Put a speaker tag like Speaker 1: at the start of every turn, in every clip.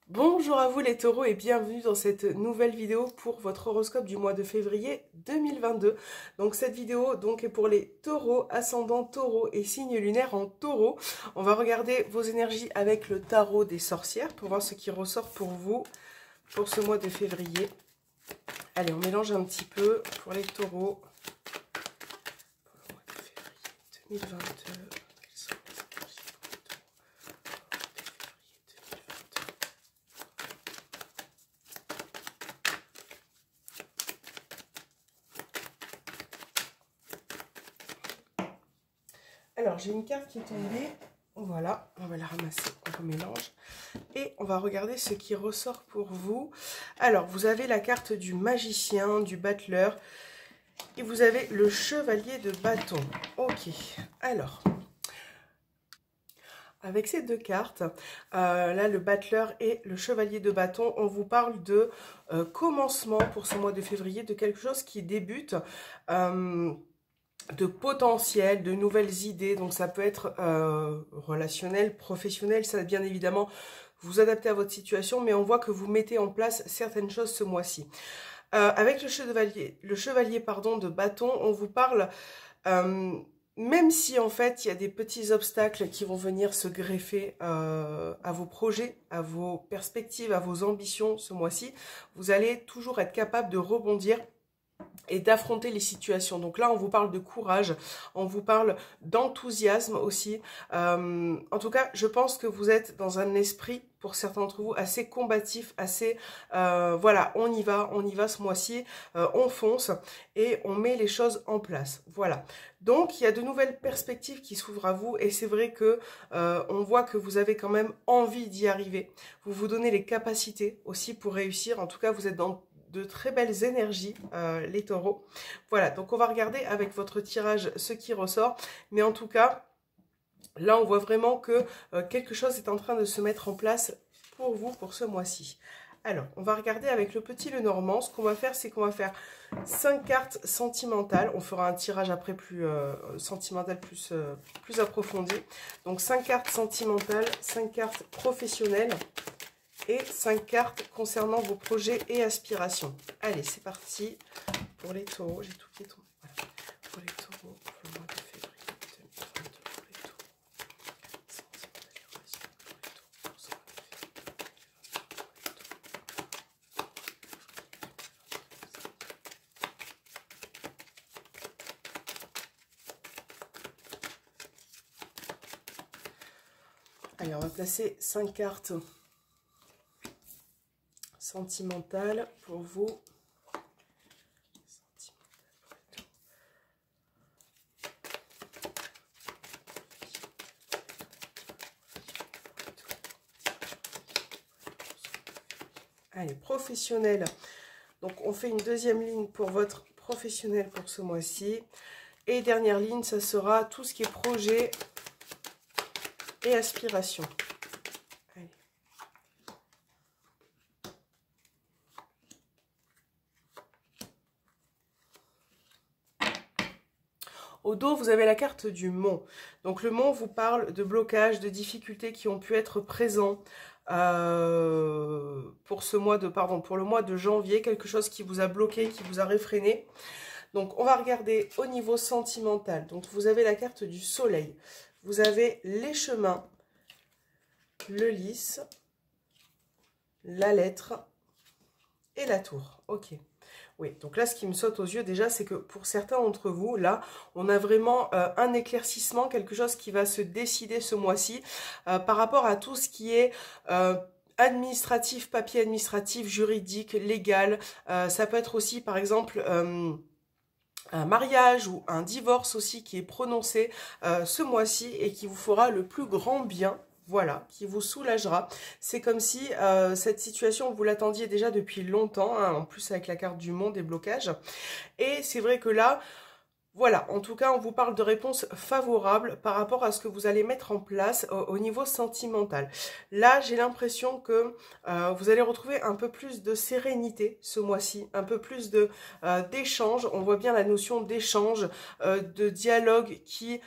Speaker 1: Bonjour à vous les taureaux et bienvenue dans cette nouvelle vidéo pour votre horoscope du mois de février 2022. Donc cette vidéo est pour les taureaux, ascendant taureau et signe lunaire en taureau. On va regarder vos énergies avec le tarot des sorcières pour voir ce qui ressort pour vous pour ce mois de février. Allez, on mélange un petit peu pour les taureaux pour le mois de février 2022. Alors, j'ai une carte qui est tombée. Voilà, on va la ramasser, on remélange. Et on va regarder ce qui ressort pour vous. Alors, vous avez la carte du magicien, du battleur. Et vous avez le chevalier de bâton. Ok, alors... Avec ces deux cartes, là le battleur et le chevalier de bâton, on vous parle de commencement pour ce mois de février, de quelque chose qui débute, de potentiel, de nouvelles idées. Donc ça peut être relationnel, professionnel, ça bien évidemment vous adaptez à votre situation, mais on voit que vous mettez en place certaines choses ce mois-ci. Avec le chevalier de bâton, on vous parle... même si en fait il y a des petits obstacles qui vont venir se greffer à vos projets, à vos perspectives, à vos ambitions ce mois-ci, vous allez toujours être capable de rebondir et d'affronter les situations. Donc là, on vous parle de courage, on vous parle d'enthousiasme aussi. En tout cas, je pense que vous êtes dans un esprit, pour certains d'entre vous, assez combatif, assez... voilà, on y va ce mois-ci, on fonce et on met les choses en place. Voilà. Donc, il y a de nouvelles perspectives qui s'ouvrent à vous et c'est vrai que on voit que vous avez quand même envie d'y arriver. Vous vous donnez les capacités aussi pour réussir. En tout cas, vous êtes dans de très belles énergies, les taureaux. Voilà, donc on va regarder avec votre tirage ce qui ressort. Mais en tout cas, là, on voit vraiment que quelque chose est en train de se mettre en place pour vous pour ce mois-ci. Alors, on va regarder avec le petit Lenormand. Ce qu'on va faire, c'est qu'on va faire 5 cartes sentimentales. On fera un tirage après plus sentimental, plus approfondi. Donc, 5 cartes sentimentales, 5 cartes professionnelles et 5 cartes concernant vos projets et aspirations. Allez, c'est parti pour les taureaux. J'ai tout qui est tombé. Voilà. Pour les taureaux, pour le mois de février 2022, pour les taureaux. Allez, on va placer 5 cartes sentimentales pour vous. Allez, professionnel. Donc, on fait une deuxième ligne pour votre professionnel pour ce mois-ci. Et dernière ligne, ça sera tout ce qui est projet et aspiration. Allez. Au dos, vous avez la carte du mont. Donc, le mont vous parle de blocages, de difficultés qui ont pu être présents pour le mois de janvier, quelque chose qui vous a bloqué, qui vous a réfréné. Donc, on va regarder au niveau sentimental. Donc, vous avez la carte du soleil. Vous avez les chemins, le lys, la lettre et la tour. Ok. Oui, donc là, ce qui me saute aux yeux déjà, c'est que pour certains d'entre vous, là, on a vraiment un éclaircissement, quelque chose qui va se décider ce mois-ci par rapport à tout ce qui est administratif, papier administratif, juridique, légal. Ça peut être aussi, par exemple... un mariage ou un divorce aussi qui est prononcé ce mois-ci et qui vous fera le plus grand bien, voilà, qui vous soulagera. C'est comme si cette situation, vous l'attendiez déjà depuis longtemps, hein, en plus avec la carte du monde des blocages. Et c'est vrai que là, voilà, en tout cas, on vous parle de réponses favorables par rapport à ce que vous allez mettre en place au niveau sentimental. Là, j'ai l'impression que vous allez retrouver un peu plus de sérénité ce mois-ci, un peu plus d'échange. On voit bien la notion d'échange, de dialogue qui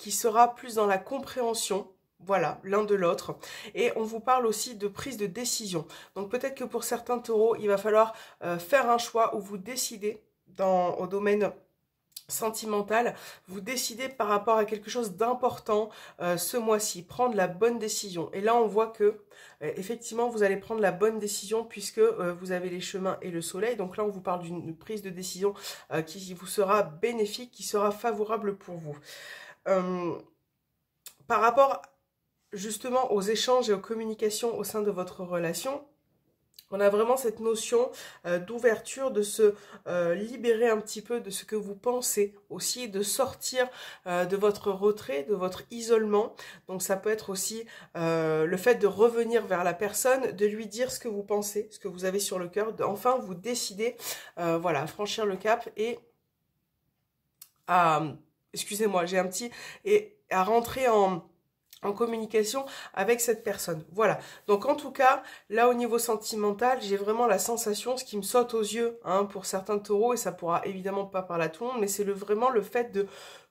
Speaker 1: sera plus dans la compréhension. Voilà, l'un de l'autre. Et on vous parle aussi de prise de décision. Donc peut-être que pour certains taureaux, il va falloir faire un choix où vous décidez au domaine sentimental, vous décidez par rapport à quelque chose d'important ce mois-ci, prendre la bonne décision. Et là, on voit que effectivement, vous allez prendre la bonne décision puisque vous avez les chemins et le soleil. Donc là, on vous parle d'une prise de décision qui vous sera bénéfique, qui sera favorable pour vous. Par rapport justement aux échanges et aux communications au sein de votre relation, on a vraiment cette notion d'ouverture, de se libérer un petit peu de ce que vous pensez aussi, de sortir de votre retrait, de votre isolement. Donc ça peut être aussi le fait de revenir vers la personne, de lui dire ce que vous pensez, ce que vous avez sur le cœur, enfin vous décidez voilà, à franchir le cap et à, excusez-moi, j'ai un petit, et à rentrer en communication avec cette personne. Voilà. Donc en tout cas, là au niveau sentimental, j'ai vraiment la sensation, ce qui me saute aux yeux hein, pour certains taureaux, et ça pourra évidemment pas parler à tout le monde, mais c'est vraiment le fait de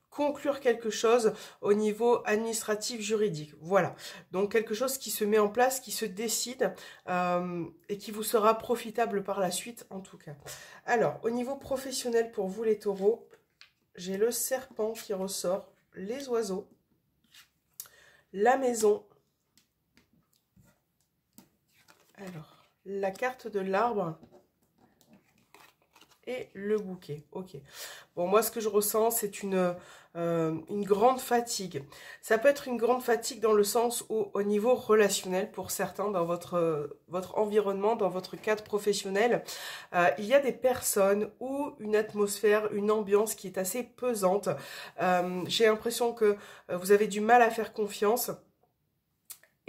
Speaker 1: conclure quelque chose au niveau administratif juridique. Voilà. Donc quelque chose qui se met en place, qui se décide et qui vous sera profitable par la suite en tout cas. Alors, au niveau professionnel pour vous les taureaux, j'ai le serpent qui ressort, les oiseaux, la maison, alors la carte de l'arbre et le bouquet. Ok. Bon, moi, ce que je ressens, c'est une grande fatigue. Ça peut être une grande fatigue dans le sens où, au niveau relationnel, pour certains, dans votre environnement, dans votre cadre professionnel, il y a des personnes ou une atmosphère, une ambiance qui est assez pesante. J'ai l'impression que vous avez du mal à faire confiance.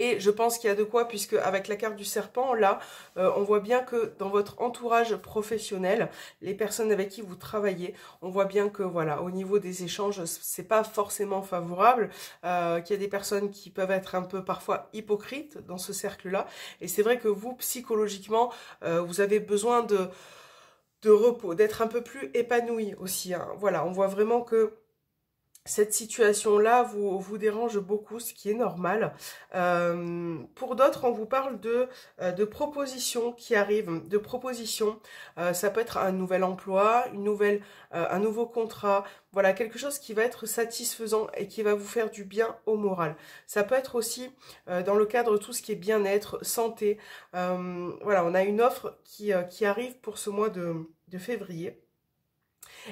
Speaker 1: Et je pense qu'il y a de quoi, puisque avec la carte du serpent, là, on voit bien que dans votre entourage professionnel, les personnes avec qui vous travaillez, on voit bien que, voilà, au niveau des échanges, c'est pas forcément favorable, qu'il y a des personnes qui peuvent être un peu parfois hypocrites dans ce cercle-là. Et c'est vrai que vous, psychologiquement, vous avez besoin de repos, d'être un peu plus épanoui aussi, hein. Voilà, on voit vraiment que cette situation-là vous dérange beaucoup, ce qui est normal. Pour d'autres, on vous parle de propositions qui arrivent, de propositions. Ça peut être un nouvel emploi, un nouveau contrat. Voilà, quelque chose qui va être satisfaisant et qui va vous faire du bien au moral. Ça peut être aussi dans le cadre de tout ce qui est bien-être, santé. Voilà, on a une offre qui arrive pour ce mois de février.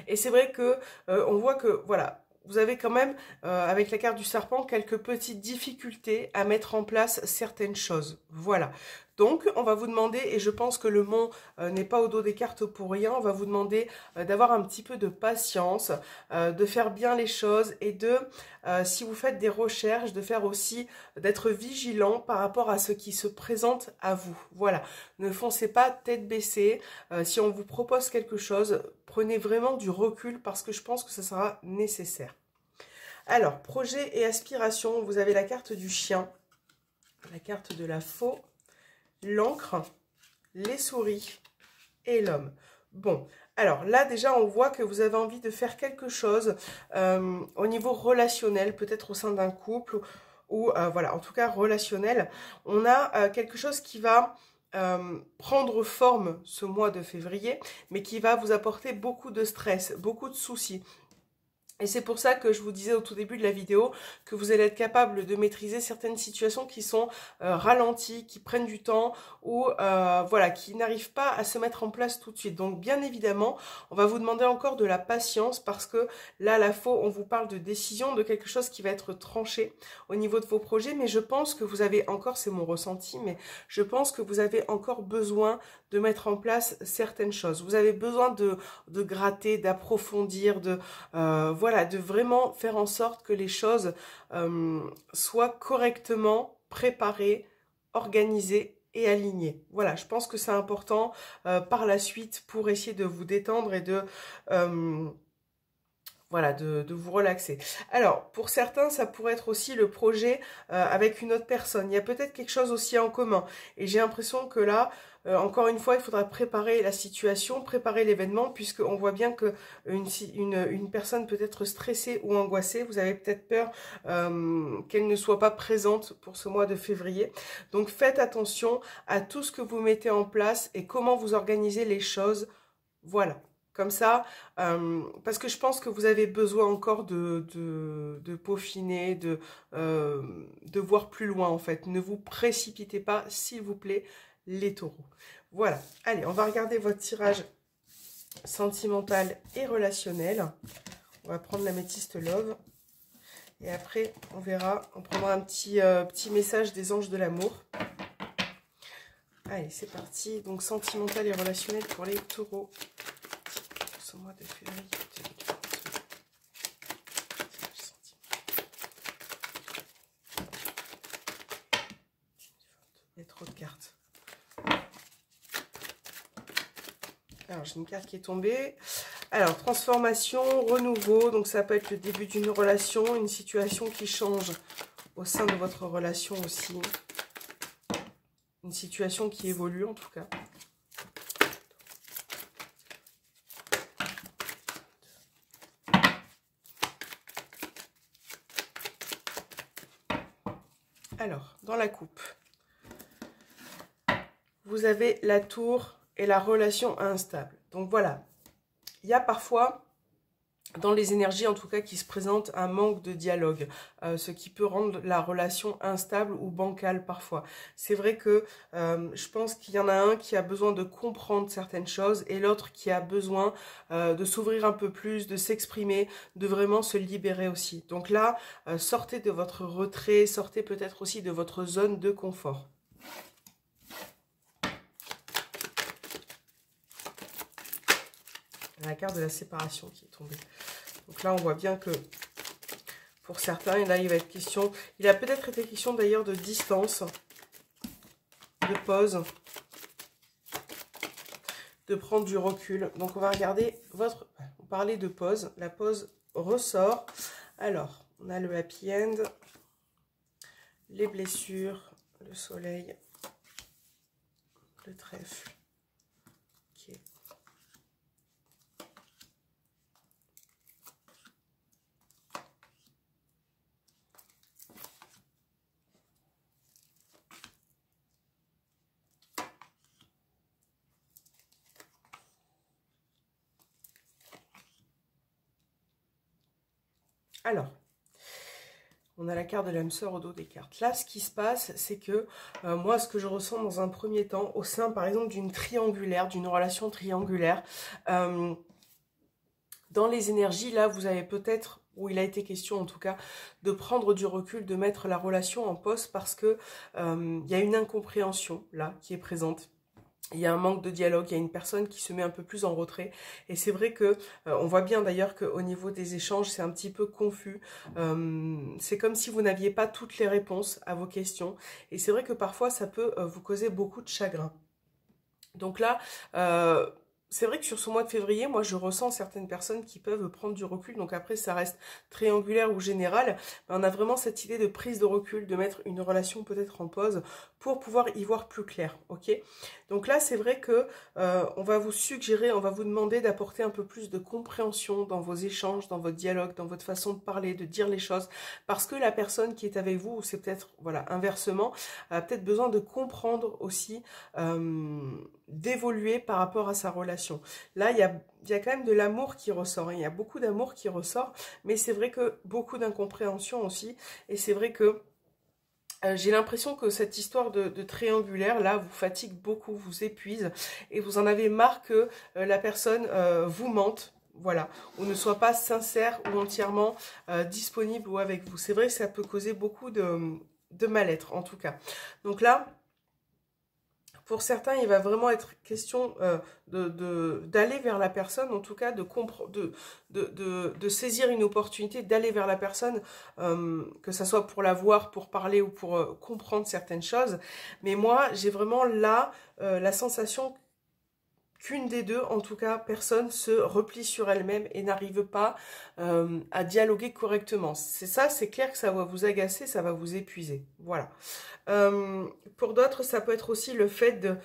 Speaker 1: Et c'est vrai que on voit que, voilà, vous avez quand même, avec la carte du serpent, quelques petites difficultés à mettre en place certaines choses. Voilà. Donc, on va vous demander, et je pense que le mont n'est pas au dos des cartes pour rien, on va vous demander d'avoir un petit peu de patience, de faire bien les choses et si vous faites des recherches, de faire aussi, d'être vigilant par rapport à ce qui se présente à vous. Voilà. Ne foncez pas tête baissée. Si on vous propose quelque chose, prenez vraiment du recul parce que je pense que ça sera nécessaire. Alors, projet et aspiration, vous avez la carte du chien, la carte de la faux, l'encre, les souris et l'homme. Bon, alors là déjà on voit que vous avez envie de faire quelque chose au niveau relationnel, peut-être au sein d'un couple ou voilà, en tout cas relationnel. On a quelque chose qui va prendre forme ce mois de février, mais qui va vous apporter beaucoup de stress, beaucoup de soucis. Et c'est pour ça que je vous disais au tout début de la vidéo que vous allez être capable de maîtriser certaines situations qui sont ralenties, qui prennent du temps ou voilà, qui n'arrivent pas à se mettre en place tout de suite. Donc bien évidemment, on va vous demander encore de la patience parce que là, la faux, on vous parle de décision, de quelque chose qui va être tranché au niveau de vos projets. Mais je pense que vous avez encore, c'est mon ressenti, mais je pense que vous avez encore besoin de mettre en place certaines choses. Vous avez besoin de gratter, d'approfondir, voilà, de vraiment faire en sorte que les choses soient correctement préparées, organisées et alignées. Voilà, je pense que c'est important par la suite pour essayer de vous détendre et de voilà, de vous relaxer. Alors, pour certains, ça pourrait être aussi le projet avec une autre personne. Il y a peut-être quelque chose aussi en commun. Et j'ai l'impression que là, encore une fois, il faudra préparer la situation, préparer l'événement, puisqu'on voit bien que une personne peut être stressée ou angoissée. Vous avez peut-être peur qu'elle ne soit pas présente pour ce mois de février. Donc, faites attention à tout ce que vous mettez en place et comment vous organisez les choses. Voilà. Comme ça, parce que je pense que vous avez besoin encore de peaufiner, de voir plus loin en fait. Ne vous précipitez pas, s'il vous plaît, les taureaux. Voilà, allez, on va regarder votre tirage sentimental et relationnel. On va prendre l'améthyste Love. Et après, on verra, on prendra un petit message des anges de l'amour. Allez, c'est parti. Donc, sentimental et relationnel pour les taureaux. Ce mois de février. Il y a trop de cartes. Alors, j'ai une carte qui est tombée. Alors, transformation, renouveau. Donc, ça peut être le début d'une relation, une situation qui change au sein de votre relation aussi. Une situation qui évolue, en tout cas. Alors, dans la coupe, vous avez la tour et la relation instable. Donc voilà, il y a parfois, dans les énergies en tout cas, qui se présentent un manque de dialogue, ce qui peut rendre la relation instable ou bancale parfois. C'est vrai que je pense qu'il y en a un qui a besoin de comprendre certaines choses et l'autre qui a besoin de s'ouvrir un peu plus, de s'exprimer, de vraiment se libérer aussi. Donc là, sortez de votre retrait, sortez peut-être aussi de votre zone de confort. La carte de la séparation qui est tombée. Donc là, on voit bien que pour certains, et là, il va être question... Il a peut-être été question d'ailleurs de distance, de pause, de prendre du recul. Donc, on va regarder votre... On parlait de pause. La pause ressort. Alors, on a le happy end, les blessures, le soleil, le trèfle. Ok. Alors, on a la carte de l'âme sœur au dos des cartes. Là, ce qui se passe, c'est que moi, ce que je ressens dans un premier temps, au sein, par exemple, d'une triangulaire, d'une relation triangulaire, dans les énergies, là, vous avez peut-être, ou il a été question en tout cas, de prendre du recul, de mettre la relation en pause parce que il y a une incompréhension, là, qui est présente. Il y a un manque de dialogue, il y a une personne qui se met un peu plus en retrait. Et c'est vrai que, on voit bien d'ailleurs qu'au niveau des échanges, c'est un petit peu confus. C'est comme si vous n'aviez pas toutes les réponses à vos questions. Et c'est vrai que parfois, ça peut vous causer beaucoup de chagrin. Donc là, c'est vrai que sur ce mois de février, moi, je ressens certaines personnes qui peuvent prendre du recul. Donc après, ça reste triangulaire ou général. Mais on a vraiment cette idée de prise de recul, de mettre une relation peut-être en pause pour pouvoir y voir plus clair, ok? Donc là, c'est vrai que on va vous suggérer, on va vous demander d'apporter un peu plus de compréhension dans vos échanges, dans votre dialogue, dans votre façon de parler, de dire les choses, parce que la personne qui est avec vous, ou c'est peut-être, voilà, inversement, a peut-être besoin de comprendre aussi, d'évoluer par rapport à sa relation. Là, il y a quand même de l'amour qui ressort, hein. Il y a beaucoup d'amour qui ressort, mais c'est vrai que beaucoup d'incompréhension aussi, et c'est vrai que j'ai l'impression que cette histoire de triangulaire, là, vous fatigue beaucoup, vous épuise, et vous en avez marre que la personne vous mente, voilà, ou ne soit pas sincère ou entièrement disponible ou avec vous. C'est vrai que ça peut causer beaucoup de mal-être, en tout cas. Donc là, pour certains, il va vraiment être question d'aller vers la personne, en tout cas de saisir une opportunité, d'aller vers la personne, que ça soit pour la voir, pour parler ou pour comprendre certaines choses. Mais moi, j'ai vraiment là la sensation qu'une des deux, en tout cas, personne se replie sur elle-même et n'arrive pas à dialoguer correctement. C'est ça, c'est clair que ça va vous agacer, ça va vous épuiser. Voilà. Pour d'autres, ça peut être aussi le fait de...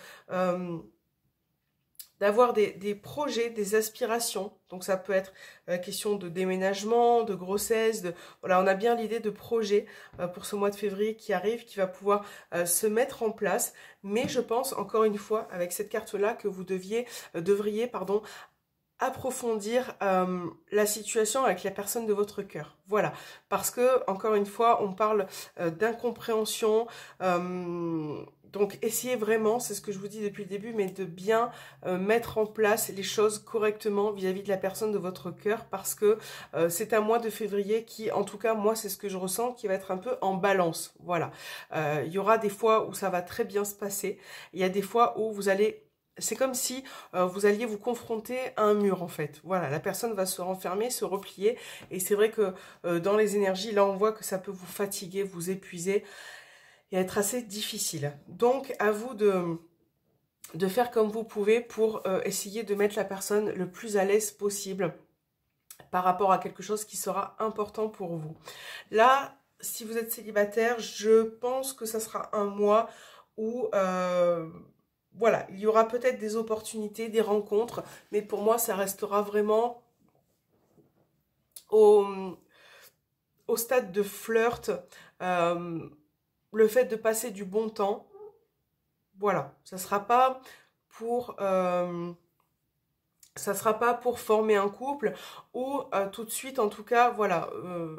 Speaker 1: d'avoir des projets, des aspirations. Donc ça peut être question de déménagement, de grossesse, voilà, on a bien l'idée de projet pour ce mois de février qui arrive, qui va pouvoir se mettre en place. Mais je pense, encore une fois, avec cette carte-là, que vous devriez approfondir la situation avec la personne de votre cœur. Voilà, parce que, encore une fois, on parle d'incompréhension. Donc, essayez vraiment, c'est ce que je vous dis depuis le début, mais de bien mettre en place les choses correctement vis-à-vis de la personne de votre cœur, parce que c'est un mois de février qui, en tout cas, moi, c'est ce que je ressens, qui va être un peu en balance. Voilà. Il y aura des fois où ça va très bien se passer. Il y a des fois où vous allez... C'est comme si vous alliez vous confronter à un mur, en fait. Voilà, la personne va se renfermer, se replier. Et c'est vrai que dans les énergies, là, on voit que ça peut vous fatiguer, vous épuiser et être assez difficile. Donc, à vous de faire comme vous pouvez pour essayer de mettre la personne le plus à l'aise possible par rapport à quelque chose qui sera important pour vous. Là, si vous êtes célibataire, je pense que ça sera un mois où... voilà, il y aura peut-être des opportunités, des rencontres, mais pour moi, ça restera vraiment au stade de flirt, le fait de passer du bon temps. Voilà, ça sera pas pour former un couple ou tout de suite, en tout cas, voilà,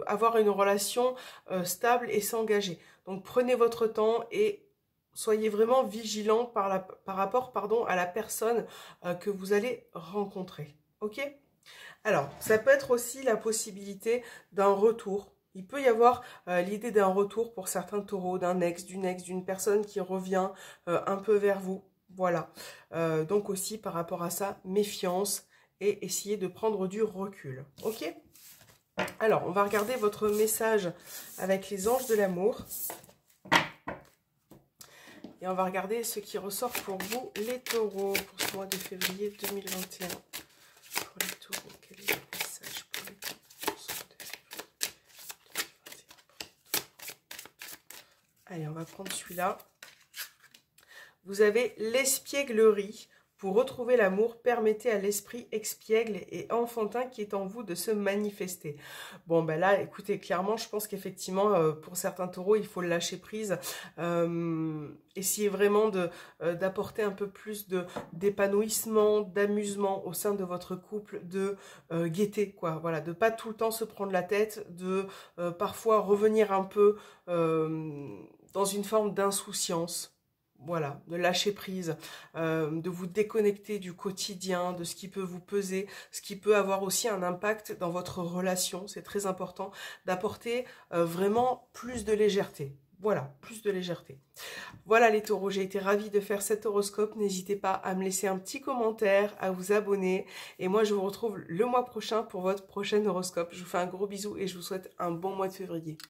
Speaker 1: avoir une relation stable et s'engager. Donc prenez votre temps et soyez vraiment vigilant par rapport à la personne que vous allez rencontrer. Ok? Alors, ça peut être aussi la possibilité d'un retour. Il peut y avoir l'idée d'un retour pour certains taureaux, d'un ex, d'une personne qui revient un peu vers vous. Voilà. Donc aussi, par rapport à ça, méfiance et essayer de prendre du recul. Ok? Alors, on va regarder votre message avec les anges de l'amour. Et on va regarder ce qui ressort pour vous, les taureaux, pour ce mois de février 2021. Pour les taureaux, quel est le message pour les taureaux pour ce mois de février 2021 pour les taureaux? Allez, on va prendre celui-là. Vous avez l'espièglerie. Pour retrouver l'amour, permettez à l'esprit expiègle et enfantin qui est en vous de se manifester. Bon, ben là, écoutez, clairement, je pense qu'effectivement, pour certains taureaux, il faut le lâcher prise. Essayez vraiment d'apporter un peu plus d'épanouissement, d'amusement au sein de votre couple, de gaieté, quoi. Voilà, de pas tout le temps se prendre la tête, de parfois revenir un peu dans une forme d'insouciance. Voilà, de lâcher prise, de vous déconnecter du quotidien, de ce qui peut vous peser, ce qui peut avoir aussi un impact dans votre relation. C'est très important d'apporter vraiment plus de légèreté. Voilà, plus de légèreté. Voilà les taureaux, j'ai été ravie de faire cet horoscope. N'hésitez pas à me laisser un petit commentaire, à vous abonner. Et moi, je vous retrouve le mois prochain pour votre prochain horoscope. Je vous fais un gros bisou et je vous souhaite un bon mois de février.